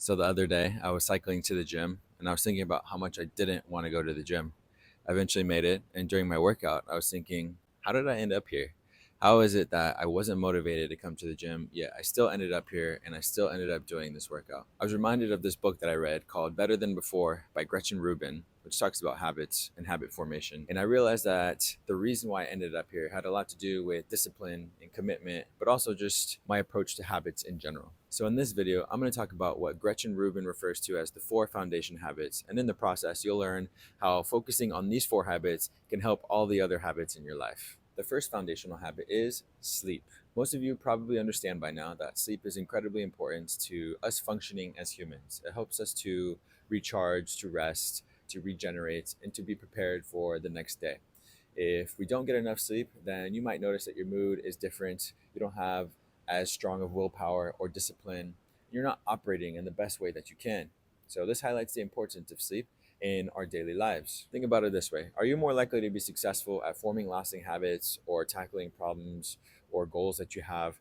So the other day, I was cycling to the gym and I was thinking about how much I didn't want to go to the gym. I eventually made it, and during my workout, I was thinking, how did I end up here? How is it that I wasn't motivated to come to the gym, yet I still ended up here and I still ended up doing this workout? I was reminded of this book that I read called Better Than Before by Gretchen Rubin, which talks about habits and habit formation. And I realized that the reason why I ended up here had a lot to do with discipline and commitment, but also just my approach to habits in general. So in this video, I'm going to talk about what Gretchen Rubin refers to as the four foundation habits. And in the process, you'll learn how focusing on these four habits can help all the other habits in your life. The first foundational habit is sleep. Most of you probably understand by now that sleep is incredibly important to us functioning as humans. It helps us to recharge, to rest, to regenerate, and to be prepared for the next day. If we don't get enough sleep, then you might notice that your mood is different. You don't have as strong of willpower or discipline. You're not operating in the best way that you can. So, this highlights the importance of sleep in our daily lives. Think about it this way: are you more likely to be successful at forming lasting habits or tackling problems or goals that you have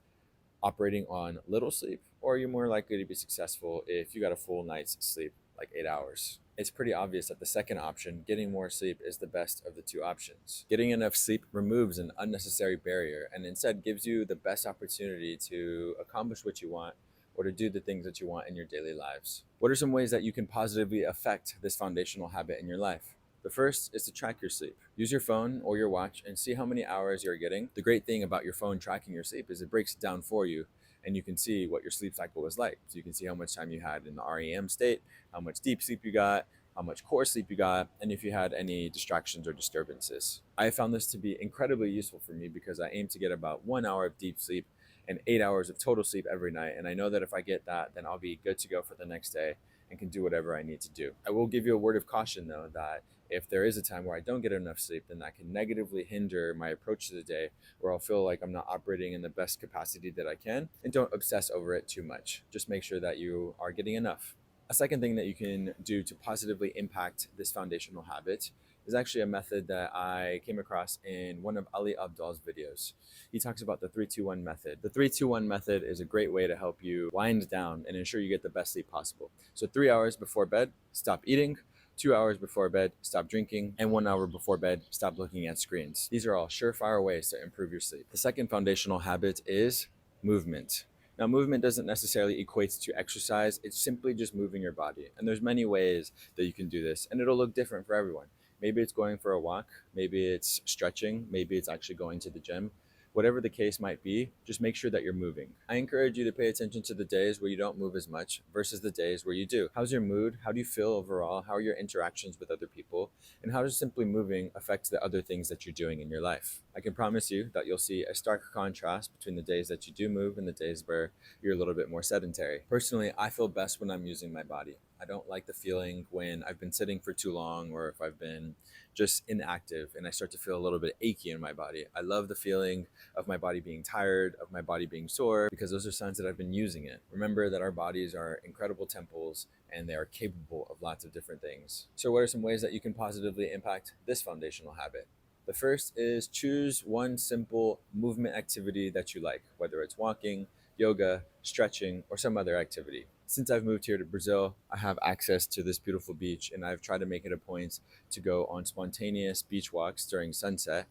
operating on little sleep? Or are you more likely to be successful if you got a full night's sleep, like 8 hours? It's pretty obvious that the second option, getting more sleep, is the best of the two options. Getting enough sleep removes an unnecessary barrier and instead gives you the best opportunity to accomplish what you want or to do the things that you want in your daily lives. What are some ways that you can positively affect this foundational habit in your life? The first is to track your sleep. Use your phone or your watch and see how many hours you're getting. The great thing about your phone tracking your sleep is it breaks it down for you, and you can see what your sleep cycle was like. So you can see how much time you had in the REM state, how much deep sleep you got, how much core sleep you got, and if you had any distractions or disturbances. I found this to be incredibly useful for me because I aim to get about 1 hour of deep sleep and 8 hours of total sleep every night. And I know that if I get that, then I'll be good to go for the next day and can do whatever I need to do. I will give you a word of caution though, that if there is a time where I don't get enough sleep, then that can negatively hinder my approach to the day, where I'll feel like I'm not operating in the best capacity that I can. And don't obsess over it too much. Just make sure that you are getting enough. A second thing that you can do to positively impact this foundational habit is actually a method that I came across in one of Ali Abdal's videos. He talks about the 3-2-1 method. The 3-2-1 method is a great way to help you wind down and ensure you get the best sleep possible. So 3 hours before bed, stop eating. 2 hours before bed, stop drinking, and 1 hour before bed, stop looking at screens. These are all surefire ways to improve your sleep. The second foundational habit is movement. Now, movement doesn't necessarily equate to exercise. It's simply just moving your body. And there's many ways that you can do this, and it'll look different for everyone. Maybe it's going for a walk, maybe it's stretching, maybe it's actually going to the gym. Whatever the case might be, just make sure that you're moving. I encourage you to pay attention to the days where you don't move as much versus the days where you do. How's your mood? How do you feel overall? How are your interactions with other people? And how does simply moving affect the other things that you're doing in your life? I can promise you that you'll see a stark contrast between the days that you do move and the days where you're a little bit more sedentary. Personally, I feel best when I'm using my body. I don't like the feeling when I've been sitting for too long or if I've been just inactive and I start to feel a little bit achy in my body. I love the feeling of my body being tired, of my body being sore, because those are signs that I've been using it. Remember that our bodies are incredible temples and they are capable of lots of different things. So, what are some ways that you can positively impact this foundational habit? The first is choose one simple movement activity that you like, whether it's walking, yoga, stretching, or some other activity. Since I've moved here to Brazil, I have access to this beautiful beach, and I've tried to make it a point to go on spontaneous beach walks during sunset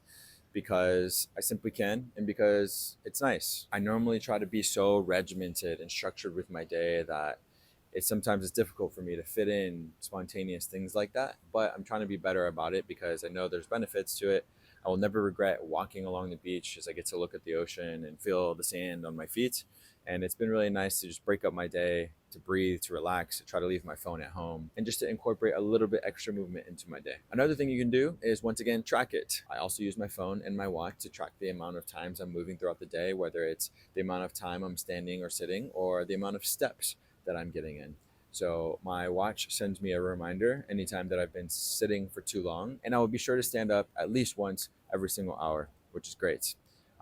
because I simply can and because it's nice. I normally try to be so regimented and structured with my day that it's difficult for me to fit in spontaneous things like that, but I'm trying to be better about it because I know there's benefits to it. I will never regret walking along the beach as I get to look at the ocean and feel the sand on my feet. And it's been really nice to just break up my day, to breathe, to relax, to try to leave my phone at home, and just to incorporate a little bit extra movement into my day. Another thing you can do is, once again, track it. I also use my phone and my watch to track the amount of times I'm moving throughout the day, whether it's the amount of time I'm standing or sitting or the amount of steps that I'm getting in. So my watch sends me a reminder anytime that I've been sitting for too long, and I will be sure to stand up at least once every single hour, which is great.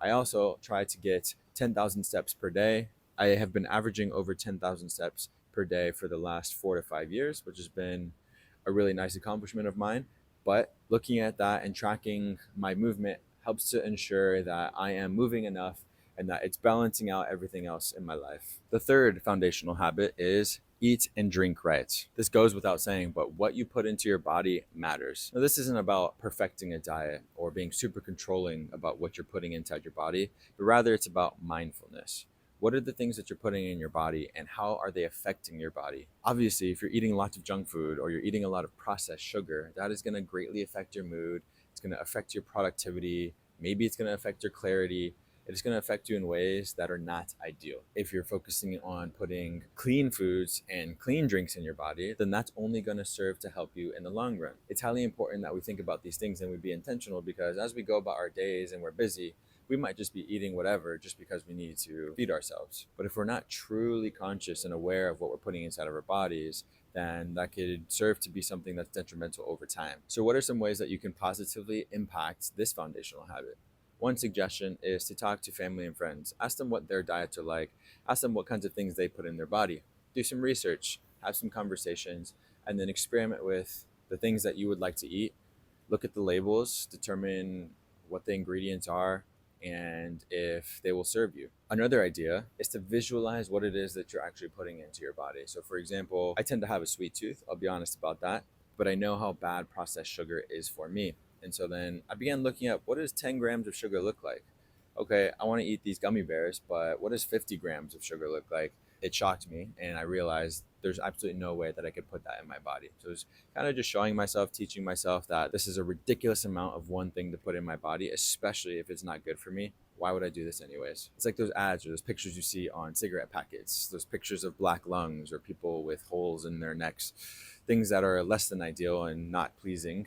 I also try to get 10,000 steps per day. I have been averaging over 10,000 steps per day for the last 4 to 5 years, which has been a really nice accomplishment of mine. But looking at that and tracking my movement helps to ensure that I am moving enough and that it's balancing out everything else in my life. The third foundational habit is Eat and drink right. This goes without saying, but what you put into your body matters. Now, this isn't about perfecting a diet or being super controlling about what you're putting inside your body, but rather it's about mindfulness. What are the things that you're putting in your body and how are they affecting your body? Obviously, if you're eating lots of junk food or you're eating a lot of processed sugar, that is going to greatly affect your mood. It's going to affect your productivity. Maybe it's going to affect your clarity. It is going to affect you in ways that are not ideal. If you're focusing on putting clean foods and clean drinks in your body, then that's only going to serve to help you in the long run. It's highly important that we think about these things and we be intentional, because as we go about our days and we're busy, we might just be eating whatever just because we need to feed ourselves. But if we're not truly conscious and aware of what we're putting inside of our bodies, then that could serve to be something that's detrimental over time. So, what are some ways that you can positively impact this foundational habit? One suggestion is to talk to family and friends. Ask them what their diets are like. Ask them what kinds of things they put in their body. Do some research, have some conversations, and then experiment with the things that you would like to eat. Look at the labels, determine what the ingredients are, and if they will serve you. Another idea is to visualize what it is that you're actually putting into your body. So, for example, I tend to have a sweet tooth, I'll be honest about that, but I know how bad processed sugar is for me. And so then I began looking at, what does 10 grams of sugar look like? Okay, I want to eat these gummy bears, but what does 50 grams of sugar look like? It shocked me, and I realized there's absolutely no way that I could put that in my body. So it was kind of just showing myself, teaching myself that this is a ridiculous amount of one thing to put in my body, especially if it's not good for me. Why would I do this anyways? It's like those ads or those pictures you see on cigarette packets, those pictures of black lungs or people with holes in their necks, things that are less than ideal and not pleasing.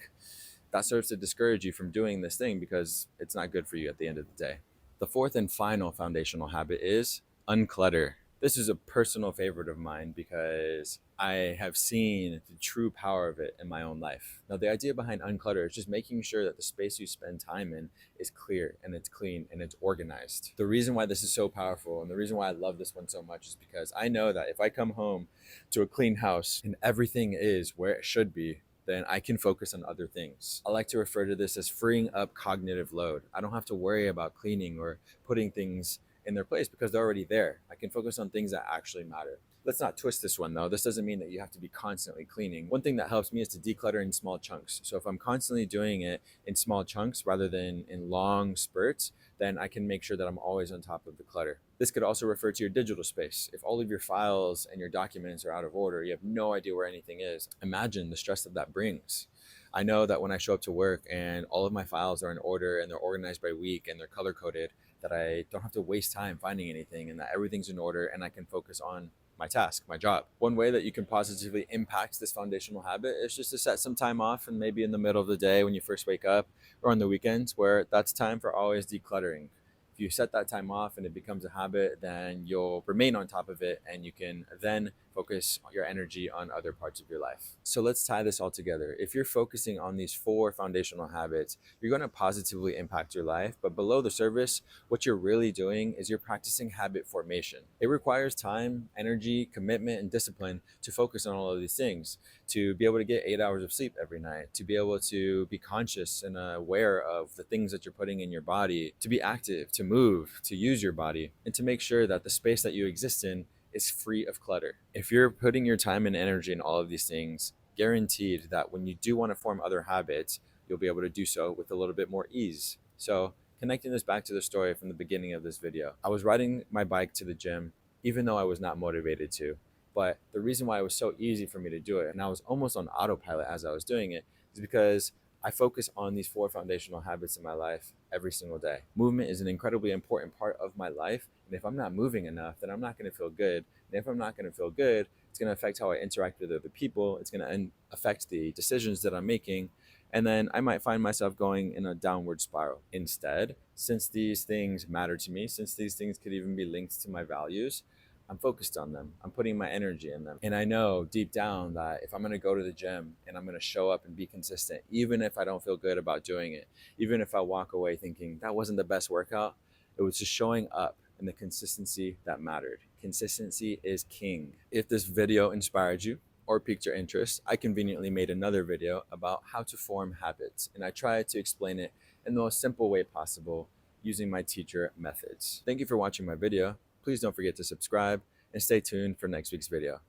That serves to discourage you from doing this thing because it's not good for you at the end of the day. The fourth and final foundational habit is unclutter. This is a personal favorite of mine because I have seen the true power of it in my own life. Now, the idea behind unclutter is just making sure that the space you spend time in is clear and it's clean and it's organized. The reason why this is so powerful and the reason why I love this one so much is because I know that if I come home to a clean house and everything is where it should be, then I can focus on other things. I like to refer to this as freeing up cognitive load. I don't have to worry about cleaning or putting things in their place because they're already there. I can focus on things that actually matter. Let's not twist this one though. This doesn't mean that you have to be constantly cleaning. One thing that helps me is to declutter in small chunks. So if I'm constantly doing it in small chunks rather than in long spurts, then I can make sure that I'm always on top of the clutter. This could also refer to your digital space. If all of your files and your documents are out of order, you have no idea where anything is. Imagine the stress that brings. I know that when I show up to work and all of my files are in order and they're organized by week and they're color coded, that I don't have to waste time finding anything and that everything's in order and I can focus on my task, my job. One way that you can positively impact this foundational habit is just to set some time off, and maybe in the middle of the day when you first wake up or on the weekends, where that's time for always decluttering. If you set that time off and it becomes a habit, then you'll remain on top of it and you can then focus your energy on other parts of your life. So let's tie this all together. If you're focusing on these four foundational habits, you're going to positively impact your life. But below the surface, what you're really doing is you're practicing habit formation. It requires time, energy, commitment, and discipline to focus on all of these things, to be able to get 8 hours of sleep every night, to be able to be conscious and aware of the things that you're putting in your body, to be active, to move, to use your body, and to make sure that the space that you exist in is free of clutter. If you're putting your time and energy in all of these things, guaranteed that when you do want to form other habits, you'll be able to do so with a little bit more ease. So, connecting this back to the story from the beginning of this video, I was riding my bike to the gym, even though I was not motivated to. But the reason why it was so easy for me to do it, and I was almost on autopilot as I was doing it, is because I focus on these four foundational habits in my life every single day. Movement is an incredibly important part of my life. And if I'm not moving enough, then I'm not going to feel good. And if I'm not going to feel good, it's going to affect how I interact with other people. It's going to affect the decisions that I'm making. And then I might find myself going in a downward spiral. Instead, since these things matter to me, since these things could even be linked to my values, I'm focused on them. I'm putting my energy in them. And I know deep down that if I'm going to go to the gym and I'm going to show up and be consistent, even if I don't feel good about doing it, even if I walk away thinking that wasn't the best workout, it was just showing up and the consistency that mattered. Consistency is king. If this video inspired you or piqued your interest, I conveniently made another video about how to form habits. And I tried to explain it in the most simple way possible using my teacher methods. Thank you for watching my video. Please don't forget to subscribe and stay tuned for next week's video.